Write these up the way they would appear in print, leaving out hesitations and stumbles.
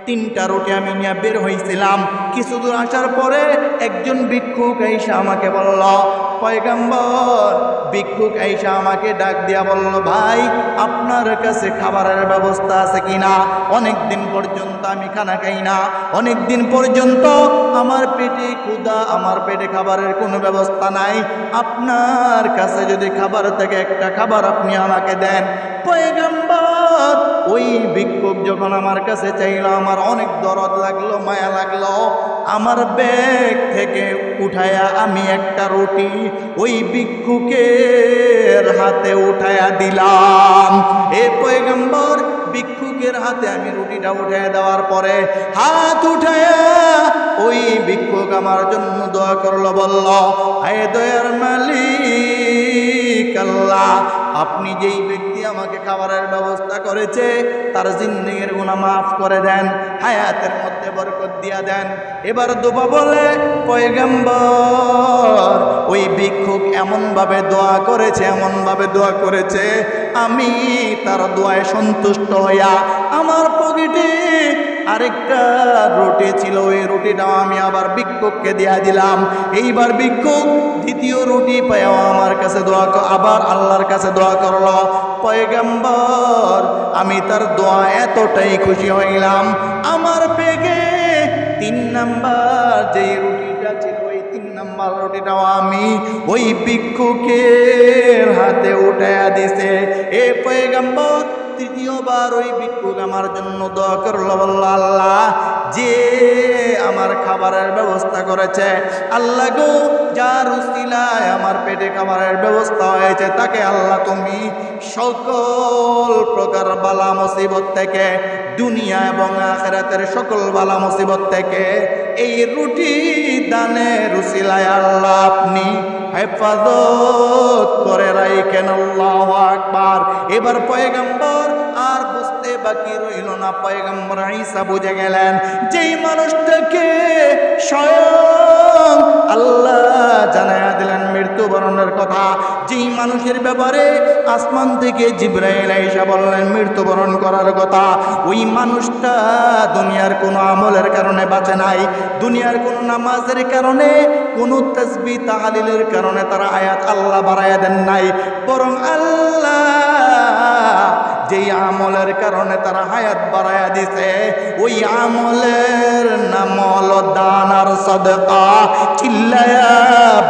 তিনটা রুটি আমি নিয়ে বের হয়েছিলাম। কিছু দূর আসার পরে একজন ভিক্ষুক আইসা আমাকে বলল, পয়গম্বর, ভিক্ষুক আইসা আমাকে ডাক দিয়া বলল, ভাই আপনার কাছে খাবারের ব্যবস্থা আছে কিনা? অনেক দিন পর্যন্ত আমি খানা খাই না, অনেক দিন পর্যন্ত আমার পেটে ক্ষুধা, আমার পেটে খাবারের কোনো ব্যবস্থা নাই। আপনার কাছে যদি খাবার থেকে একটা খাবার আপনি আমাকে দেন। পয়গম্বর, ওই ভিক্ষুক যখন আমার কাছে চাইল, আমার অনেক দরদ লাগলো, মায়া লাগলো। আমার ব্যাগ থেকে উঠায়া আমি একটা রুটি ওই ভিক্ষুকের হাতে উঠায়া দিলাম। এ পয়গম্বর, ভিক্ষুকের হাতে আমি রুটিটা উঠায়া দেওয়ার পরে হাত উঠায়া ওই ভিক্ষুক আমার জন্য দোয়া করলো, বলল, আয় দয়ার মালিক আল্লাহ, আপনি যেই ব্যক্তি আমাকে খাবারের ব্যবস্থা করেছে তার জিন্দেগির গুনাহ মাফ করে দেন, হায়াতের মধ্যে বরকত দিয়া দেন। এবার দোয়া বলে, পয়গম্বর, ওই ভিক্ষুক এমনভাবে দোয়া করেছে, এমনভাবে দোয়া করেছে, আমি তার দোয়ায় সন্তুষ্ট হইয়া আমার পকেটে আরেকটা রুটি ছিল, ওই রুটিটাও আমি আবার ভিক্ষুককে দিয়া দিলাম। এইবার ভিক্ষুক দ্বিতীয় রুটি পাইও আমার কাছে দোয়া, আবার আল্লাহর কাছে দোয়া করলো। পয়গম্বর, আমি তার দোয়া এতটাই খুশি হইলাম, আমার পেগে 3 নাম্বার যে রুটিটা ছিল, ওই 3 নাম্বার রুটিটাও আমি ওই ভিক্ষুকের হাতে উঠাইয়া দিছে। এ পয়গম্বর, তৃতীয়বার ওই ভিক্ষুক আমার জন্য দোয়া করলো, বলল, আল্লাহ, যে আমার খাবারের ব্যবস্থা করেছে, আল্লাহ গো, যার উসিলায় আমার পেটে খাবারের ব্যবস্থা হয়েছে, তাকে আল্লাহ তুমি সকল প্রকার বালা মুসিবত থেকে, দুনিয়া এবং আখিরাতের সকল বালা মুসিবত থেকে এই রুটি দানের উসিলায় আল্লাহ আপনি হেফাজত করে রাখেন। আল্লাহু আকবার। এবার পয়গম্বর আর বুঝতে বাকি রইল না, পয়গম্বর ঈসা বুঝে গেলেন যেই মানুষটাকে স্বয়ং আল্লাহ জানায়া দিলেন মৃত্যুবরণের কথা, যেই মানুষের ব্যাপারে আসমান থেকে জিবরাইল আইসা বললেন মৃত্যুবরণ করার কথা, ওই মানুষটা দুনিয়ার কোনো আমলের কারণে বাঁচে নাই, দুনিয়ার কোনো নামাজের কারণে, কোনো তাসবিহ তাহলিলের কারণে তারা আয়াত আল্লাহ বাড়ায়া দেন নাই, বরং আল্লাহ যেই আমলের কারণে তারা হায়াত বাড়ায়া দিছে, ওই আমলের নাম হলো দান আর সাদকা। চিল্লায়া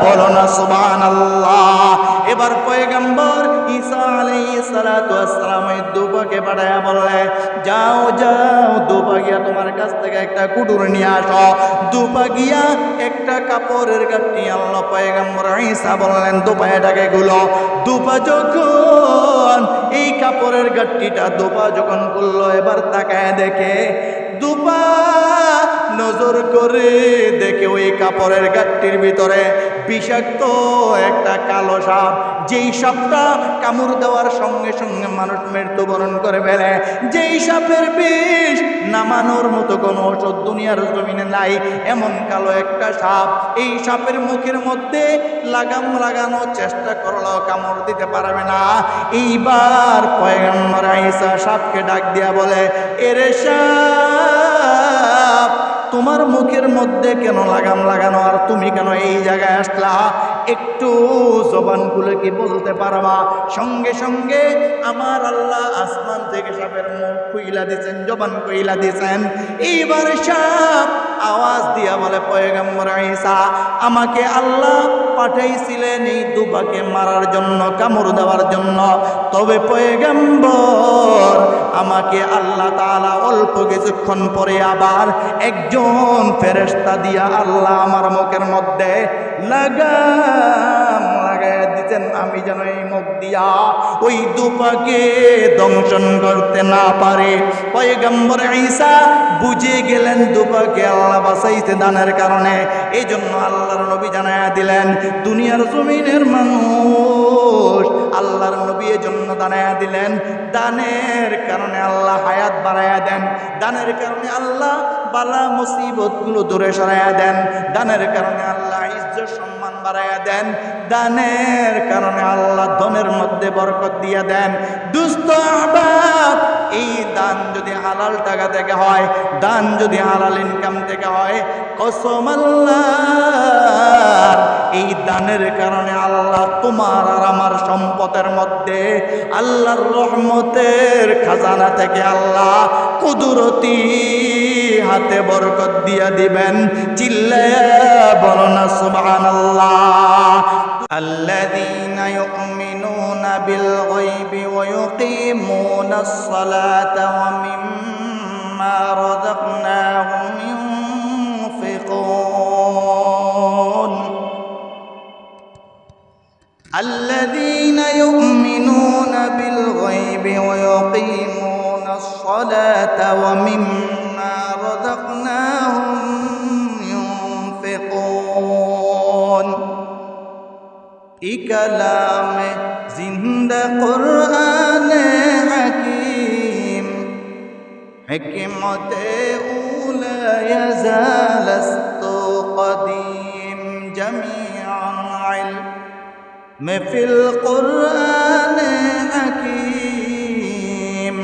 বলো না সুবহানাল্লাহ। এবার পয়গম্বর ঈসা আলাইহিস সালাতু ওয়াস সালাম এই দুবাকে পাঠায়া বললে, যাও যাও, দুবা গিয়া তোমার কাছ থেকে একটা কুটুর নিয়ে আসো। দুবা গিয়া একটা কাপড়ের গাঁটটি আনলো। পয়গম্বর ঈসা বললেন, দুবা এটাকে গুলো। দুবা যখন এই কাপড়ের গাঁটটিটা দুবা যখন করলো, এবার তাকায় দেখে, দুবা নজর করে দেখে ওই কাপড়ের গাঁটটির ভিতরে বিষাক্ত একটা কালো সাপ, যেই সাপটা কামড় দেওয়ার সঙ্গে সঙ্গে মানুষ মৃত্যুবরণ করে ফেলে, যেই সাপের বিষ নামানোর মতো কোনো ওষুধ দুনিয়ার জমিনে নাই, এমন কালো একটা সাপ। এই সাপের মুখের মধ্যে লাগাম লাগানোর চেষ্টা করলেও কামড় দিতে পারবে না। এইবার পয়গম্বর ঈসা সাপকে ডাক দিয়া বলে, এরে সাপ, তোমার মুখের মধ্যে কেন লাগাম লাগানো, আর তুমি কেন এই জায়গায় আসলা? একটু জবান খুলে কি বলতে পারবা? সঙ্গে সঙ্গে আমার আল্লাহ আসমান থেকে সাপের মুখ খুইলা দিয়েছেন, জবান খুইলা দিয়েছেন। এইবার সাপ আওয়াজ দিয়া বলে, পয়গম্বর ঈসা, আমাকে আল্লাহ পাঠাইছিলেন এই দুবাকে মারার জন্য, কামড় দেওয়ার জন্য। তবে পয়গম্বর, আমাকে আল্লাহ তাআলা অল্প কিছুক্ষণ পরে আবার একজন ফেরেশতা দিয়া আল্লাহ আমার মুখের মধ্যে লাগাম লাগাইয়া দিতেন, আমি যেন এই মুখ দিয়া ওই দুপাকে দংশন করতে না পারে। পয়গম্বর ঈসা বুঝে গেলেন দুপাকে আল্লাহ বাঁচাইতে দানের কারণে। এই জন্য আল্লাহর নবী জানায়া দিলেন, দুনিয়ার জমিনের মানুষ আল্লাহর নবী এর জন্য জানায়া দিলেন, দানের কারণে আল্লাহ হায়াত বাড়ায়া দেন, দানের কারণে আল্লাহ বালা মুসিবতগুলো দূরে সরাইয়া দেন, দানের কারণে আল্লাহ ইজ্জত সম্মান বাড়াইয়া দেন, দানের কারণে আল্লাহ ধনের মধ্যে বরকত দিয়া দেন। দুস্থ আহবাব, এই দান যদি হালাল টাকা থেকে হয়, দান যদি হালাল ইনকাম থেকে হয়, কসম আল্লাহ, এই দানের কারণে আল্লাহ তোমার আর আমার সম্পদের মধ্যে আল্লাহর রহমতের খাজানা থেকে আল্লাহ কুদরতি হাতে বরকত দিয়া দিবেন। চিল্লায়া বলো না সুবহানাল্লাহ। আল্লাযীনা ইউমিনুনা বিল গায়বি ওয়া ইউকিমুনাস সালাতা ওয়া মিম্মা রাযাকনাহুম ইউনফিকুন। আল্লাযীনা ইউমিনুনা বিল গায়বি ওয়া ইউকিমুনাস সালাতা ওয়া মিম্মা রাযাকনাহুম ইউনফিকুন। এই কালামে জিন্দা কুরআনে হাকিম, হিকমতে উলা ইয়াজালাস্তু কদিম, জামিআন ইলম ফিল কুরআনে হাকিম,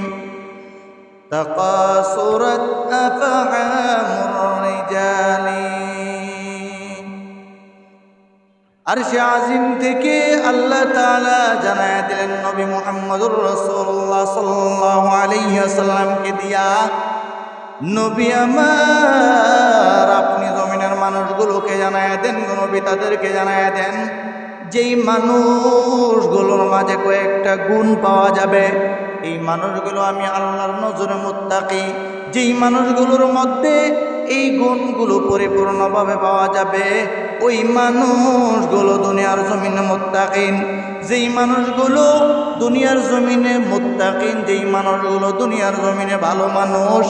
তাকাসুরাত আফহামুর রিজালি। আরশে আজিম থেকে আল্লাহ তাআলা জানায়া দিলেন নবী মুহাম্মদুর রাসূলুল্লাহ সাল্লাল্লাহু আলাইহি ওয়াসাল্লামকে দিয়া, নবী আমার আপনি জমিনের মানুষগুলোকে জানায়া দেন, নবী তাদেরকে জানায়া দেন, যেই মানুষগুলোর মাঝে কয়েকটা গুণ পাওয়া যাবে, এই মানুষগুলো আমি আল্লাহর নজরে মুত্তাকি। যেই মানুষগুলোর মধ্যে এই গুণগুলো পরিপূর্ণভাবে পাওয়া যাবে, ওই মানুষগুলো দুনিয়ার জমিনে মুত্তাকিন। যেই মানুষগুলো দুনিয়ার জমিনে মুত্তাকিন, যেই মানুষগুলো দুনিয়ার জমিনে ভালো মানুষ,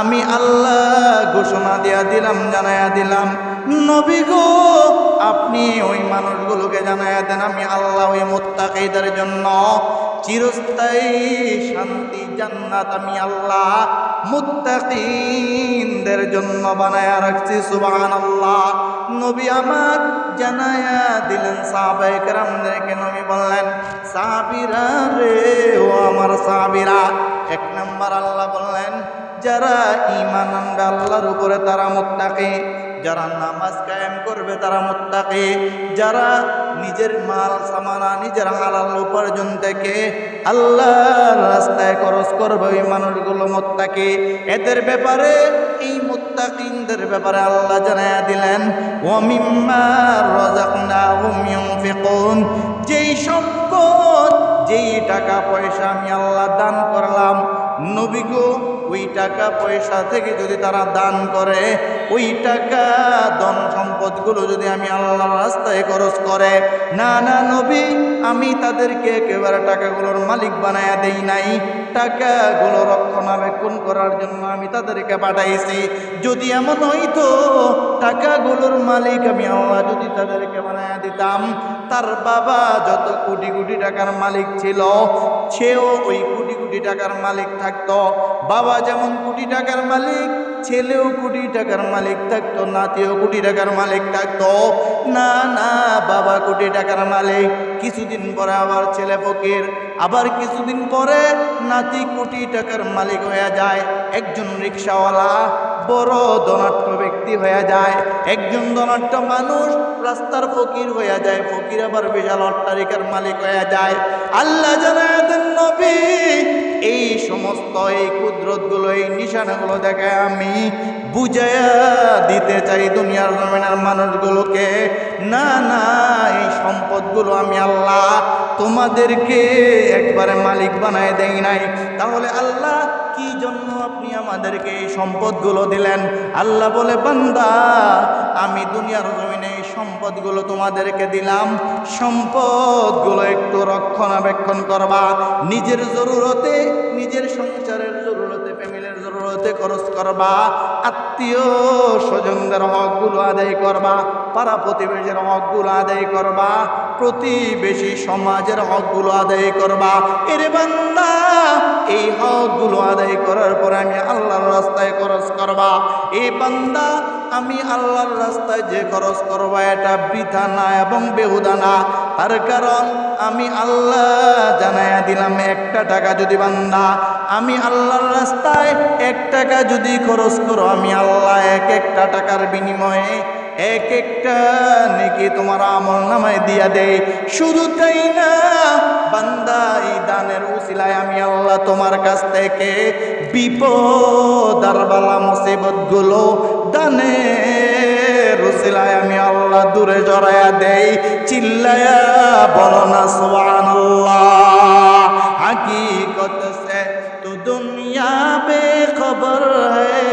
আমি আল্লাহ ঘোষণা দিয়া দিলাম, জানায়া দিলাম, নবী গো আপনি ওই মানুষগুলোকে জানায়া দেন, আমি আল্লাহ ওই মুত্তাকিদের জন্য চিরস্থায়ী শান্তি জান্নাত আমি আল্লাহ মুত্তাকিনদের জন্য বানায়া রাখছি। সুবহানাল্লাহ। নবী আমার জানায়া দিলেন সাহাবায়ে কেরামদেরকে। নবী বললেন, সাহাবীরা রে, ও আমার সাহাবীরা, এক নাম্বার আল্লাহ বললেন যারা ঈমান আনবে আল্লাহর উপরে তারা মুত্তাকি, যারা নামাজ কায়েম করবে তারা মুত্তাকি, যারা নিজের মাল সামানা নিজের হালাল উপার্জন থেকে আল্লাহর রাস্তায় খরচ করবে, ওই মানুষগুলো মুত্তাকি। এদের ব্যাপারে, এই মুত্তাকিনদের ব্যাপারে আল্লাহ জানায়া দিলেন, ওয়া মিম্মা রাযাকনাহুম ইউনফিকুন। যেই সম্পদ, যেই টাকা পয়সা আমি আল্লাহ দান করলাম, নবী গো ওই টাকা পয়সা থেকে যদি তারা দান করে, ওই টাকা ধন সম্পদগুলো যদি আমি আল্লাহর রাস্তায় খরচ করে, না না নবী, আমি তাদেরকে একেবারে টাকাগুলোর মালিক বানায়া দেই নাই, টাকাগুলো রক্ষণাবেক্ষণ করার জন্য আমি তাদেরকে পাঠাইছি। যদি এমন হইতো টাকাগুলোর মালিক আমি আল্লাহ যদি তাদেরকে বানায়া দিতাম, তার বাবা যত কোটি কোটি টাকার মালিক ছিল, সেও ওই কোটি কোটি টাকার মালিক থাকতো। বাবা যেমন কোটি টাকার মালিক, ছেলেও কোটি টাকার মালিক থাকতো, নাতিও কোটি টাকার মালিক থাকতো। না না, বাবা কোটি টাকার মালিক, কিছুদিন পরে আবার ছেলে ফকির, আবার কিছুদিন পরে নাতি কোটি টাকার মালিক হয়ে যায়। একজন রিক্সাওয়ালা বড় ধনাঢ্য ব্যক্তি হয়ে যায়, একজন ধনাঢ্য মানুষ রাস্তার ফকির হয়ে যায়, ফকির আবার বিশাল অট্টালিকার মালিক হয়ে যায়। আল্লাহ জানায়া দেন, নবী এই সমস্ত এই কুদরতগুলো, এই নিশানাগুলো দেখে আমি বুঝাইয়া দিতে চাই দুনিয়ার জমিনের মানুষগুলোকে, না না, এই সম্পদগুলো আমি আল্লাহ তোমাদেরকে একবারে মালিক বানায় দেই নাই। তাহলে আল্লাহ কি জন্য আপনি আমাদেরকে এই সম্পদগুলো দিলেন? আল্লাহ বলে, বান্দা আমি দুনিয়ার জমিনে এই সম্পদগুলো তোমাদেরকে দিলাম, সম্পদগুলো একটু রক্ষণাবেক্ষণ করবা, নিজের জরুরতে, নিজের সংসারের জরুরতে, ফ্যামিলির জরুরতে খরচ করবা, আত্মীয় স্বজনদের হকগুলো আদায় করবা, পাড়া প্রতিবেশীর হকগুলো আদায় করবা, প্রতিবেশী সমাজের হকগুলো আদায় করবা। এরে বান্দা, এই হকগুলো আদায় করার পরে আমি আল্লাহর রাস্তায় খরচ করবা। এই বান্দা, আমি আল্লাহর রাস্তায় যে খরচ করবা এটা বৃথা না এবং বেহুদা না। তার কারণ আমি আল্লাহ জানায়া দিলাম, 1 টাকা যদি বান্দা আমি আল্লাহর রাস্তায় 1 টাকা যদি খরচ করো, আমি আল্লাহ 1-1টা টাকার বিনিময়ে 1-1টা নেকি তোমার আমল নামায় দিয়া দেয়। শুধু তাই না বান্দা, এই দানের উসিলায় আমি আল্লাহ তোমার কাছ থেকে বিপদ আর বালা মুসিবত গুলো দানের উসিলায় আমি আল্লাহ দূরে জড়ায়া দেই। চিল্লায়া বলো না সুবহানাল্লাহ। हकीकत से तो दुनिया बेखबर है,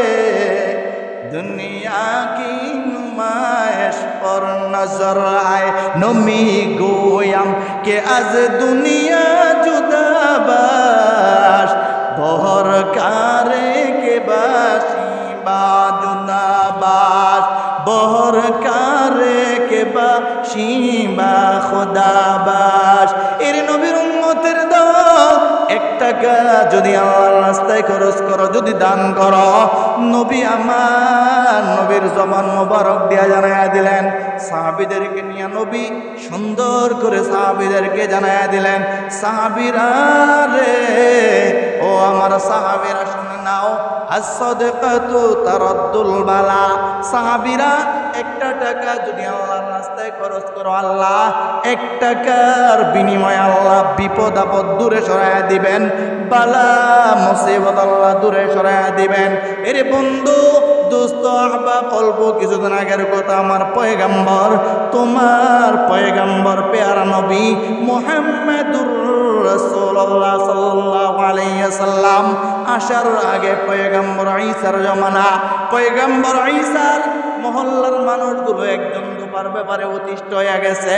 दुनिया की नुमाइश पर नजर आए। नमी गोयम के आज दुनिया जुदा बाश, बहर कारे के बाशी बाजुदा बाश, बहर कारे के बाशी बा खुदा बाश। এর নবীর উম্মতের দল 1 টাকা যদি আল্লাহর রাস্তায় খরচ করো, যদি দান করো, নবী আমার নবীর জবান মোবারক দিয়া জানায়া দিলেন, সাহাবীদেরকে নিয়ে নবী সুন্দর করে সাহাবীদেরকে জানায়া দিলেন, সাহাবীরা রে, ও আমার সাহাবীরা শুনে নাও, as-sadaqatu taraddul bala। সাহাবীরা 1টা টাকা যদি আল্লাহর রাস্তায় খরচ করো, আল্লাহ 1 টাকার বিনিময়ে আল্লাহ বিপদ আপদ দূরে সরাইয়া দিবেন, বালা মুসিবত আল্লাহ দূরে সরাইয়া দিবেন। এরে বন্ধু, দোস্ত, আহবাব, অল্প কিছুদিন আগের কথা, আমার পয়গম্বর, তোমার পয়গম্বর পেয়ারা নবী মুহাম্মদুর রাসূলুল্লাহ সাল্লাল্লাহু আলাইহি ওয়াসাল্লাম আসার আগে পয়গম্বর ঈসার জমানা, পয়গম্বর ঈসার মহল্লার মানুষগুলো একজন দুপার ব্যাপারে অতিষ্ঠ হয়ে গেছে।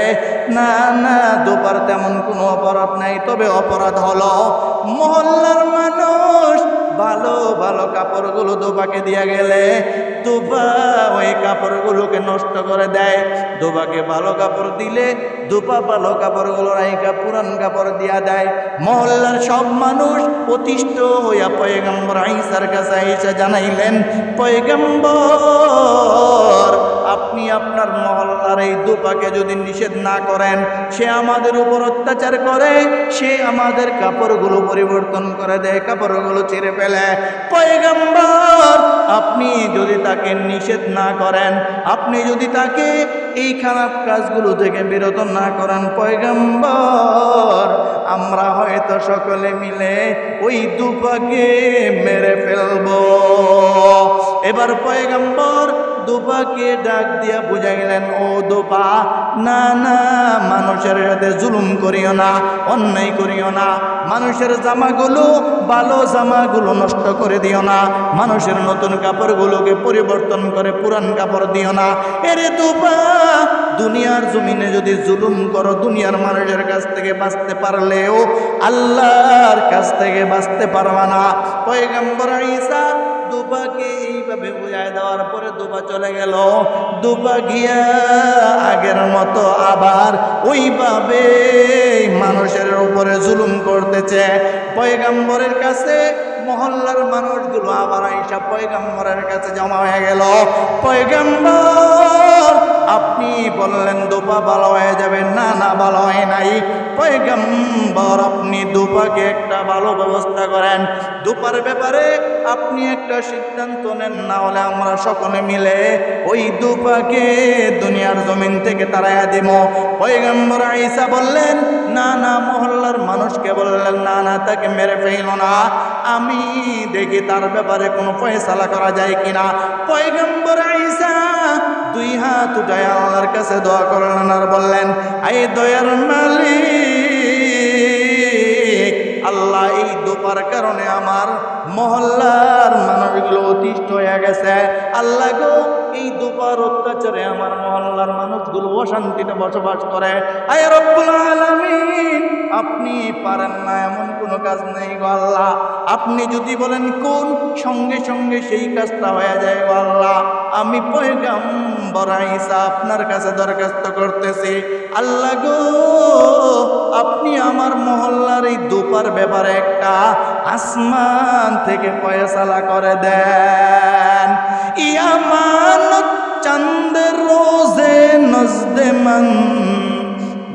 না না, দুপার তেমন কোনো অপরাধ নাই, তবে অপরাধ হলো মহল্লার মানুষ ভালো ভালো কাপড়গুলো দুপাকে দিয়া গেলে দুপা ওই কাপড়গুলোকে নষ্ট করে দেয়। দুপাকে ভালো কাপড় দিলে দুপা ভালো কাপড়গুলো রাইকা পুরান কাপড় দিয়া দেয়। মহল্লার সব মানুষ অতিষ্ঠ হইয়া পয়গম্বর ঈসার কাছে এসে জানাইলেন, পয়গম্বর, আপনি আপনার মহল্লার এই দুপাকে যদি নিষেধ না করেন, সে আমাদের উপর অত্যাচার করে, সে আমাদের কাপড়গুলো পরিবর্তন করে দেয়, কাপড়গুলো ছিঁড়ে ফেলে। পয়গম্বর, আপনি যদি তাকে নিষেধ না করেন, আপনি যদি তাকে এই খারাপ কাজগুলো থেকে বিরত না করেন, পয়গম্বর, আমরা হয়তো সকলে মিলে ওই দুপাকে মেরে ফেলব। এবার পয়গম্বর দুপাকে ডাক দিয়া বুঝাইলেন, ও দুপা, না না, মানুষের সাথে জুলুম করিও না, অন্যায় করিও না, মানুষের জামাগুলো ভালো জামাগুলো নষ্ট করে দিও না, মানুষের নতুন কাপড়গুলোকে পরিবর্তন করে পুরান কাপড় দিও না। এরে দুপা, দুনিয়ার জমিনে যদি জুলুম করো, দুনিয়ার মানুষের কাছ থেকে বাঁচতে পারলেও আল্লাহর কাছ থেকে বাঁচতে পারবা না। পয়গম্বর ঈসা দুপাকে এইভাবে বুঝায় দেওয়ার পরে দুপা চলে গেল। দুপা গিয়া আগের মতো আবার ওইভাবে মানুষের উপরে জুলুম করতেছে। পয়গম্বরের কাছে মহল্লার মানুষগুলো আবার আইসা পয়গম্বরের কাছে জমা হয়ে গেল। পয়গম্বর, আপনি বললেন দুপা ভালো হয়ে যাবে, না না, ভালো হয় নাই। পয়গম্বর, আপনি দুপাকে একটা ভালো ব্যবস্থা করেন, দুপার ব্যাপারে আপনি একটা সিদ্ধান্ত নেন, না হলে আমরা সকলে মিলে ওই দুপাকে দুনিয়ার জমিন থেকে তাড়াইয়া দিব। পয়গম্বর ঈসা বললেন, না না, মহল্লার মানুষকে বললেন, না না, তাকে মেরে ফেলো না, আমি দেখি তার ব্যাপারে কোনো ফয়সালা করা যায় কিনা। পয়গম্বর ঈসা 2 হাত উঠায় আল্লাহর কাছে দোয়া করলেন আর বললেন, আয় দয়ার মালিক আল্লাহ, এই দুপার কারণে আমার মহল্লার মানুষগুলো অতিষ্ঠ হয়ে গেছে। আল্লাহ গো, এই দুপার অত্যাচারে আমার মহল্লার মানুষগুলো অশান্তিতে বসবাস করে। আয় রব্বুল আলামিন, আপনি পারেন না এমন কোনো কাজ নেই গো আল্লাহ। আপনি যদি বলেন কোন, সঙ্গে সঙ্গে সেই কাজটা হয়ে যায় গো আল্লাহ। আমি পয়গম্বর ঈসা আপনার কাছে দরখাস্ত করতেছি, আল্লাহ গো, আপনি আমার মহল্লার এই দুপার ব্যাপারে একটা আসমান থেকে ফয়সালা করে দেন। ইয়ামানত চাঁদের রোজে নজদে মন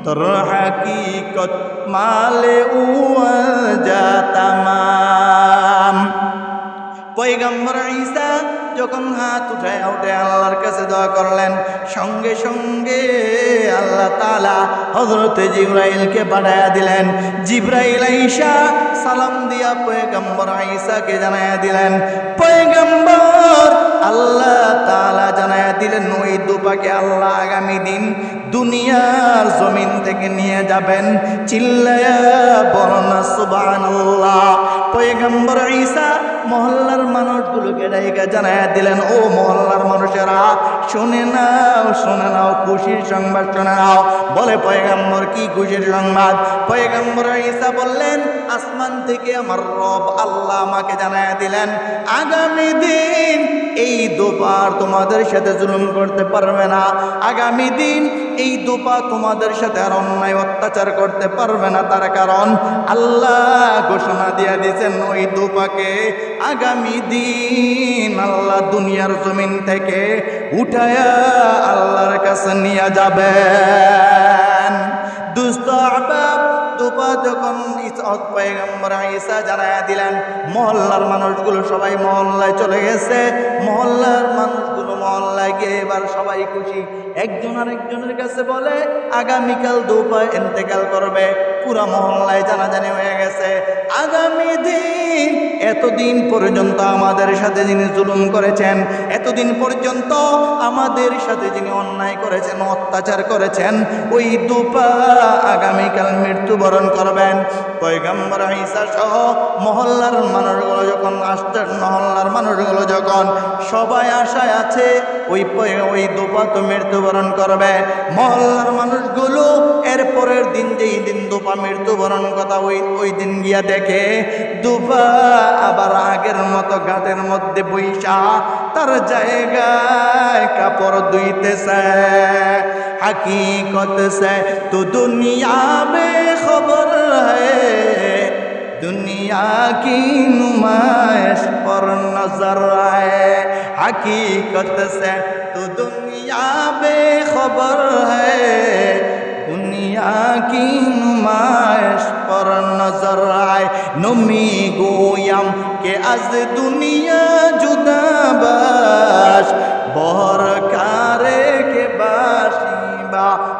তোর হাকিকত মালে উয়াজা তামাম। পয়গম্বর ঈসা যখন হাত উঠে আল্লাহর কাছে দোয়া করলেন, সঙ্গে সঙ্গে আল্লাহ তাআলা হযরতে জিবরাইলকে পাঠায়া দিলেন। জিবরাইল আইসা সালাম দিয়া পয়গম্বর ঈসাকে জানায়া দিলেন, পয়গম্বর আল্লাহ তাআলা জানায়া দিলেন ওই দুপাকে আল্লাহ আগামী দিন দুনিয়ার জমিন থেকে নিয়ে যাবেন। চিল্লায়া বলেন না সুবহানাল্লাহ। পয়গম্বর ঈসা মহল্লার মানুষগুলোকে ডাইকা জানায়া দিলেন, ও মহল্লার মানুষেরা শুনে নাও খুশির সংবাদ শুনে নাও। বলে পয়গম্বর কি খুশির সংবাদ? পয়গম্বর ঈসা বললেন, আসমান থেকে আমার রব আল্লাহ আমাকে জানায়া দিলেন আগামী দিন এই দুপার তোমাদের সাথে জুলুম করতে পারবে না। আগামী দিন এই দুপা তোমাদের সাথে আর অন্যায় অত্যাচার করতে পারবে না। তার কারণ আল্লাহ ঘোষণা দিয়ে দিয়েছেন ওই দুপাকে আগামী দিন আল্লাহ দুনিয়ার জমিন থেকে উঠায়া আল্লাহর কাছে নিয়ে যাবেন। দুস্থ আহবাব দুপা যখন পয়গম্বর ঈসা জানায়া দিলেন, মহল্লার মানুষগুলো সবাই মহল্লায় চলে গেছে। মহল্লার মানুষগুলো মহল্লায় গিয়ে এবার সবাই খুশি। একজন আরেকজনের কাছে বলে আগামীকাল দুপা ইন্তেকাল করবে। পুরা মহল্লায় জানাজানি হয়ে গেছে। আগামী দিন এতদিন পর্যন্ত আমাদের সাথে যিনি জুলুম করেছেন, এতদিন পর্যন্ত আমাদের সাথে যিনি অন্যায় করেছেন, অত্যাচার করেছেন, ওই দুপা আগামীকাল মৃত্যুবরণ করবেন। পয়গম্বর ঈসা সহ মহল্লার মানুষগুলো যখন আসছেন, মহল্লার মানুষগুলো যখন সবাই আশায় আছে ওই দুপা তো মৃত্যুবরণ করবে। মহল্লার মানুষগুলো এর পরের দিন যেই দিন দুপা মৃত্যুবরণ কথা ওই দিন গিয়া দেখে দুপা আবার আগের মতো ঘাটের মধ্যে বৈশা তার জায়গায় কাপড় ধুইতেছে। हकीकत से तो दुनिया में खबर है, दुनिया की नुमाइश पर नजर आए। हकीकत से तो दुनिया में खबर है, दुनिया की नुमाइश पर नजर आए। नमी गोयम के आज दुनिया जुदा बाश, बहर कारे के बाशी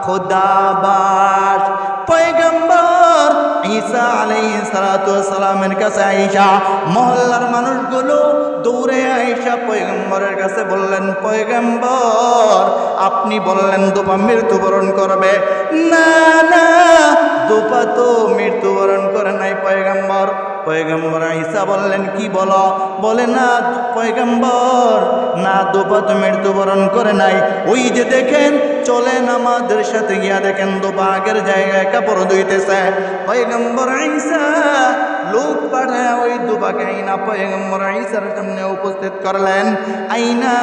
खुदाबाश। পয়গম্বর ঈসা আলাইহিস সালাতু ওয়াস সালামের কাছে আয়েশা মহল্লার মানুষগুলো দৌড়ে আয়েশা পয়গম্বরের কাছে বললেন, পয়গম্বর আপনি বললেন দুপা মৃত্যুবরণ করবে। না না, দুপা তো মৃত্যুবরণ করে নাই পয়গম্বর। পয়গম্বর ঈসা বললেন, কি বলো? বলে না পয়গম্বর, না দুপা তো মৃত্যুবরণ করে নাই। ওই যে দেখেন, চলেন আমাদের সাথে গিয়া দেখেন দুপা আগের জায়গায় কাপড় ধুইতেছে। পয়গম্বর ঈসা লোক পাঠায় ওই দুপাকে আইনা পয়গম্বর ঈসার সামনে উপস্থিত করলেন। আইনা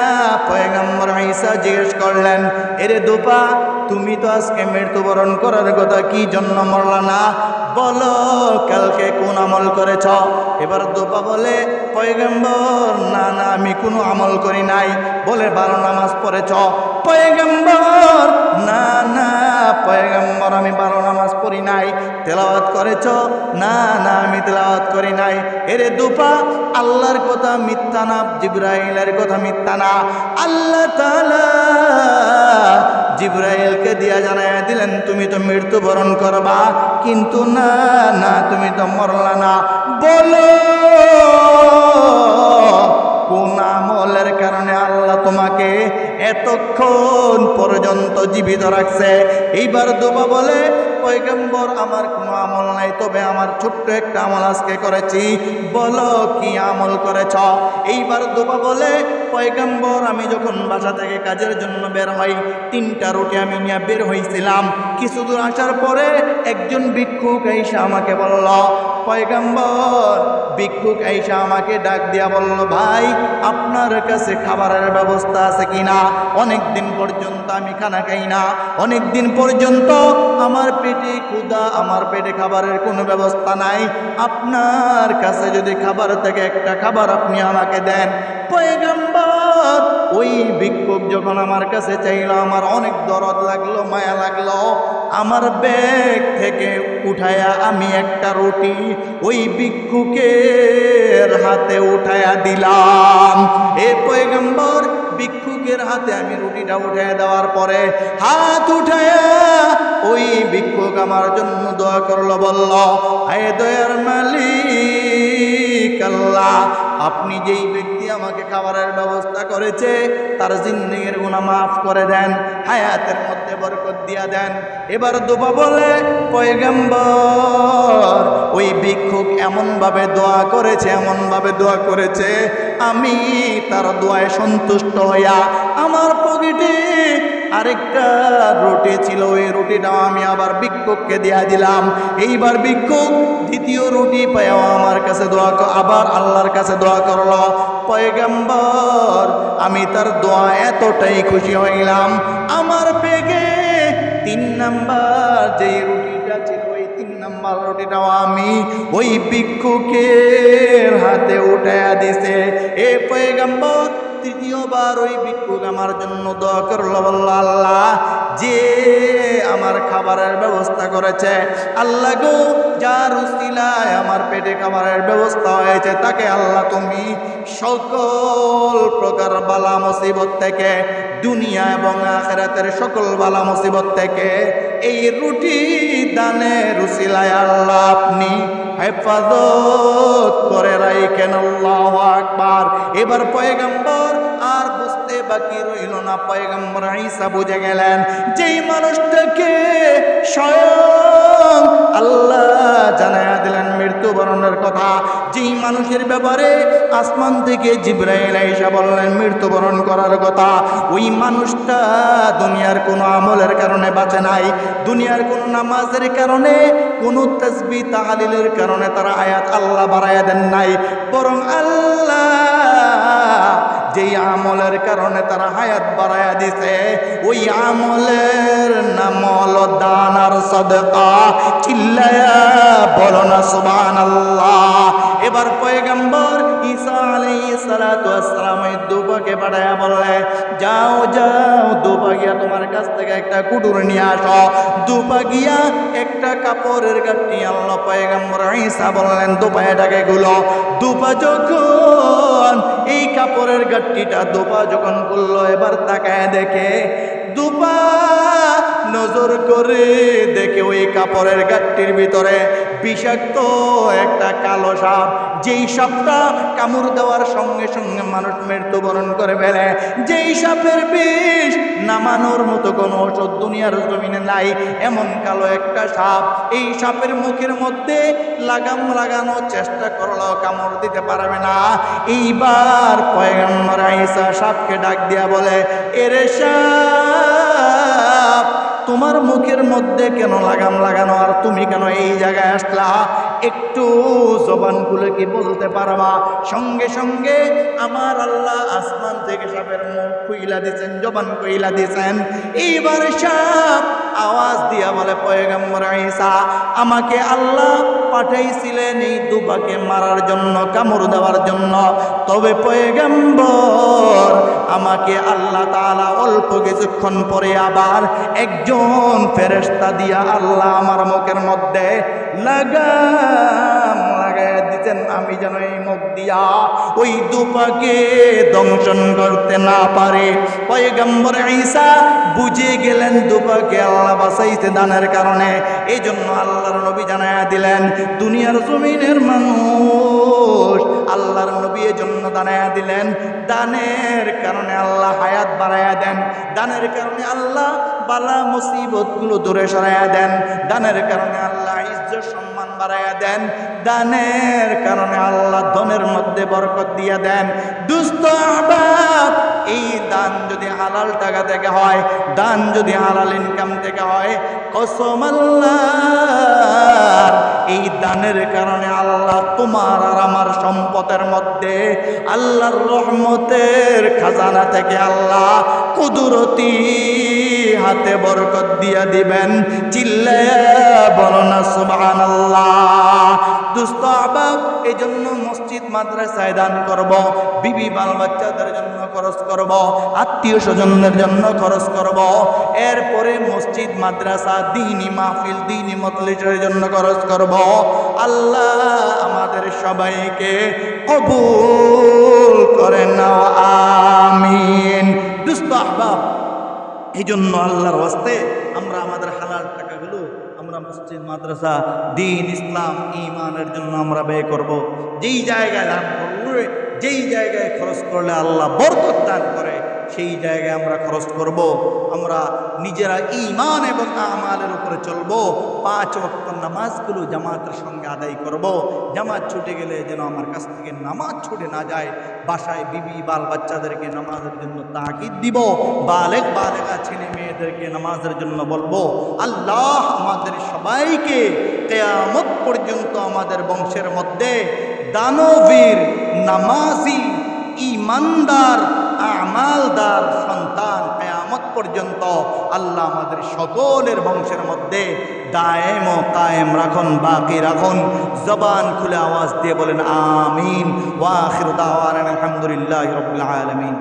পয়গম্বর ঈসা জিজ্ঞেস করলেন, এরে দুপা তুমি তো আজকে মৃত্যুবরণ করার কথা, কি জন্য মরলা না? বলো কালকে কোন আমল করেছ? এবার দুপা বলে, পয়গম্বর না না আমি কোনো আমল করি নাই। বলে 12 নামাজ পড়েছ? পয়গম্বর না না পয়গম্বর আমি 12 নামাজ পড়ি নাই। তেলাওয়াত করেছ? না না আমি তেলাওয়াত করি নাই। এরে দুপা আল্লাহর কথা মিথ্যা না, জিবরাইলের কথা মিথ্যা না। আল্লাহ তাআলা জিবরাইলকে দিয়া জানায়া দিলেন তুমি তো মৃত্যুবরণ করবা, কিন্তু না না তুমি তো মরলা না। বলো কোন আমলের কারণে আল্লাহ তোমাকে এতক্ষণ পর্যন্ত জীবিত রাখছে? এইবার দুপা বলে, পয়গম্বর আমার কোনো আমল নাই, তবে আমার ছোট্ট একটা আমল আজকে করেছি। বলো কি আমল করেছ? এইবার দুপা বলে, পয়গম্বর আমি যখন বাসা থেকে কাজের জন্য বের হই, 3টা রুটি আমি নিয়ে বের হয়েছিলাম। কিছু দূর আসার পরে একজন ভিক্ষুক আইসা আমাকে বলল, পয়গম্বর ভিক্ষুক আইসা আমাকে ডাক দিয়া বলল, ভাই আপনার কাছে খাবারের ব্যবস্থা আছে কিনা? অনেক দিন পর্যন্ত আমি খানা খাই না, অনেক দিন পর্যন্ত আমার পেটে ক্ষুধা, আমার পেটে খাবারের কোনো ব্যবস্থা নাই। আপনার কাছে যদি খাবার থেকে একটা খাবার আপনি আমাকে দেন। পয়গম্বর ওই ভিক্ষুক যখন আমার কাছে চাইল, আমার অনেক দরদ লাগলো, মায়া লাগলো। আমার ব্যাগ থেকে উঠায়া আমি একটা রুটি ওই ভিক্ষুকের হাতে উঠায়া দিলাম। এ পয়গম্বর, ভিক্ষুকের হাতে আমি রুটিটা উঠায় দেওয়ার পরে হাত উঠায়া ওই ভিক্ষুক আমার জন্য দোয়া করলো, বলল, হে দয়ার মালিক আল্লাহ, আপনি যেই ব্যক্তি আমাকে খাবারের ব্যবস্থা করেছে তার জিন্দেগির গুনাহ মাফ করে দেন, হায়াতের মধ্যে বরকত দিয়া দেন। এবার দোয়া বলে পয়গম্বর ওই ভিক্ষুক এমনভাবে দোয়া করেছে আমি তার দোয়ায় সন্তুষ্ট হইয়া আমার পকেটে আরেকটা রুটি ছিল, ওই রুটিটাও আমি আবার ভিক্ষুককে দিয়া দিলাম। এইবার ভিক্ষুক দ্বিতীয় রুটি পাইও আমার কাছে আবার আল্লাহর কাছে দোয়া করলো। পয়গম্বর, আমি তার দোয়া এতটাই খুশি হইলাম, আমার বেগে 3 নাম্বার যে রুটিটা ছিল ওই 3 নাম্বার রুটিটাও আমি ওই ভিক্ষুকের হাতে উঠায়া দিছে। এ পয়গম্বর, তৃতীয়বার ওই ভিক্ষুক আমার জন্য দোয়া করলো, বলল, আল্লাহ, যে আমার খাবারের ব্যবস্থা করেছে, আল্লাহ গো, যার উসিলায় আমার পেটে খাবারের ব্যবস্থা হয়েছে, তাকে আল্লাহ তুমি সকল প্রকার বালা মুসিবত থেকে, দুনিয়া এবং আখিরাতের সকল বালা মুসিবত থেকে এই রুটি দানের উসিলায় আল্লাহ আপনি হেফাজত করে রাখেন। আল্লাহু আকবার। এবার পয়গম্বর আর বুঝতে বাকি রইল না, পয়গম্বর ঈসা বুঝে গেলেন যেই মানুষটাকে স্বয়ং আল্লাহ জানায়া দিলেন মৃত্যুবরণের কথা, যেই মানুষের ব্যাপারে আসমান থেকে জিবরাইল আইসা বললেন মৃত্যুবরণ করার কথা, ওই মানুষটা দুনিয়ার কোনো আমলের কারণে বাঁচে নাই, দুনিয়ার কোনো নামাজের কারণে, কোনো তাসবিহ তাহলিলের কারণে তারা আয়াত আল্লাহ বাড়ায়া দেন নাই, বরং আল্লাহ যেই আমলের কারণে তারা হায়াত বাড়ায়া দিছে ওই আমলের নাম হলো দান আর সাদকা। চিল্লায়া বলো না সুবহানাল্লাহ। এবার পয়গম্বর ঈসা আলাইহিস সালাতু ওয়াস সালাম এই দুবাকে পাঠায়া বললে, যাও দুবা গিয়া তোমার কাছ থেকে একটা কুটুর নিয়ে আসো। দুবা গিয়া একটা কাপড়ের গাঁটটি আনলো। পয়গম্বর ঈসা বললেন, দুবা এটাকে গুলো। দুবা যখন এই কাপড়ের গাঁটটিটা দুবা যখন করলো, এবার তাকায় দেখে, দুবা নজর করে দেখে ওই কাপড়ের গাঁটটির ভিতরে বিষাক্ত একটা কালো সাপ, যেই সাপটা কামড় দেওয়ার সঙ্গে সঙ্গে মানুষ মৃত্যুবরণ করে ফেলে, যেই সাপের বিষ নামানোর মতো কোনো ওষুধ দুনিয়ার জমিনে নাই, এমন কালো একটা সাপ। এই সাপের মুখের মধ্যে লাগাম লাগানোর চেষ্টা করলেও কামড় দিতে পারবে না। এইবার পয়গম্বর ঈসা সাপকে ডাক দিয়া বলে, এরে সাপ, তোমার মুখের মধ্যে কেন লাগাম লাগানো, আর তুমি কেন এই জায়গায় আসলা? একটু জবান খুলে কি বলতে পারবা? সঙ্গে সঙ্গে আমার আল্লাহ আসমান থেকে সাপের মুখ খুইলা দিয়েছেন, জবান খুইলা দিয়েছেন। এইবার সাপ আওয়াজ দিয়া বলে, পয়গম্বর ঈসা, আমাকে আল্লাহ পাঠাইছিলেন এই দুবাকে মারার জন্য, কামড় দেওয়ার জন্য। তবে পয়গম্বর, আমাকে আল্লাহ তাআলা অল্প কিছুক্ষণ পরে আবার একজন ফেরেশতা দিয়া আল্লাহ আমার মুখের মধ্যে লাগাম লাগাইয়া দিতেন, আমি যেন এই মুখ দিয়া ওই দুপাকে দংশন করতে না পারে। পয়গম্বর ঈসা বুঝে গেলেন দুপাকে আল্লাহ বাঁচাইতে দানের কারণে। এই জন্য আল্লাহর নবী জানায়া দিলেন, দুনিয়ার জমিনের মানুষ আল্লাহর নবী এর জন্য জানায়া দিলেন, দানের কারণে আল্লাহ হায়াত বাড়ায়া দেন, দানের কারণে আল্লাহ বালা মুসিবতগুলো দূরে সরাইয়া দেন, দানের কারণে আল্লাহ ইজ্জত সম্মান বাড়াইয়া দেন, দানের কারণে আল্লাহ ধনের মধ্যে বরকত দিয়া দেন। দুস্থ আহবাব, এই দান যদি হালাল টাকা থেকে হয়, দান যদি হালাল ইনকাম থেকে হয়, কসম আল্লাহ, এই দানের কারণে আল্লাহ তোমার আর আমার সম্পদের মধ্যে আল্লাহর রহমতের খাজানা থেকে আল্লাহ কুদরতি হাতে বরকত দিয়া দিবেন। চিল্লায়া বলো না সুবহানাল্লাহ। দুস্থ আহবাব, এই জন্য মসজিদ মাদ্রাসায় দান করব, বিবি বাল বাচ্চাদের জন্য খরচ করব, আত্মীয় স্বজনদের জন্য খরচ করব, এরপরে মসজিদ মাদ্রাসা দ্বীনি মাহফিল দ্বীনি মজলিসের জন্য খরচ করব। আল্লাহ আমাদের সবাইকে কবুল করে নাও, আমিন। দুস্থ আহবাব, এই জন্য আল্লাহর ওয়াস্তে আমরা আমাদের হালাল টাকাগুলো আমরা মসজিদ মাদ্রাসা দ্বীন ইসলাম ঈমানের জন্য আমরা ব্যয় করব। যেই জায়গায় দান করলে, যেই জায়গায় খরচ করলে আল্লাহ বরকত দান করে, সেই জায়গায় আমরা খরচ করব। আমরা নিজেরা ঈমান এবং আমালের উপরে চলব। 5 ওয়াক্ত নামাজগুলো জামাতের সঙ্গে আদায় করব। জামাত ছুটে গেলে যেন আমার কাছ থেকে নামাজ ছুটে না যায়। বাসায় বিবি বাল বাচ্চাদেরকে নামাজের জন্য তাকিদ দিব, বালেগা ছেলে মেয়েদেরকে নামাজের জন্য বলবো। আল্লাহ আমাদের সবাইকে কিয়ামত পর্যন্ত আমাদের বংশের মধ্যে দানবীর, নামাজি, ঈমানদার, আমালদার সন্তান কিয়ামত পর্যন্ত আল্লাহ আমাদের সকলের বংশের মধ্যে দায়েম ও কায়েম রাখুন, বাকি রাখুন। জবান খুলে আওয়াজ দিয়ে বলেন আমিন। ওয়া আখিরু দাওয়ানা আলহামদুলিল্লাহি রাব্বিল আলামিন।